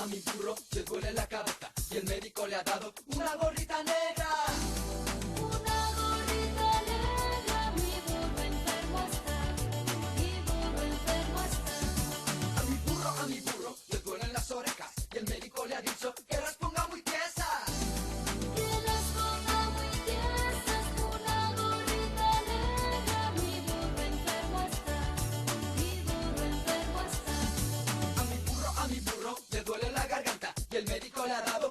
a mi burro le duele la cabeza y el médico le ha dado una gorrita negra. Una gorrita negra, mi burro enfermo está, mi burro enfermo está. A mi burro le duelen las orejas y el médico le ha dicho que las ponga muy tiesas. Que las ponga muy tiesas, una gorrita negra, mi burro enfermo está, mi burro enfermo está. A mi burro le duele la garganta y el médico le ha dado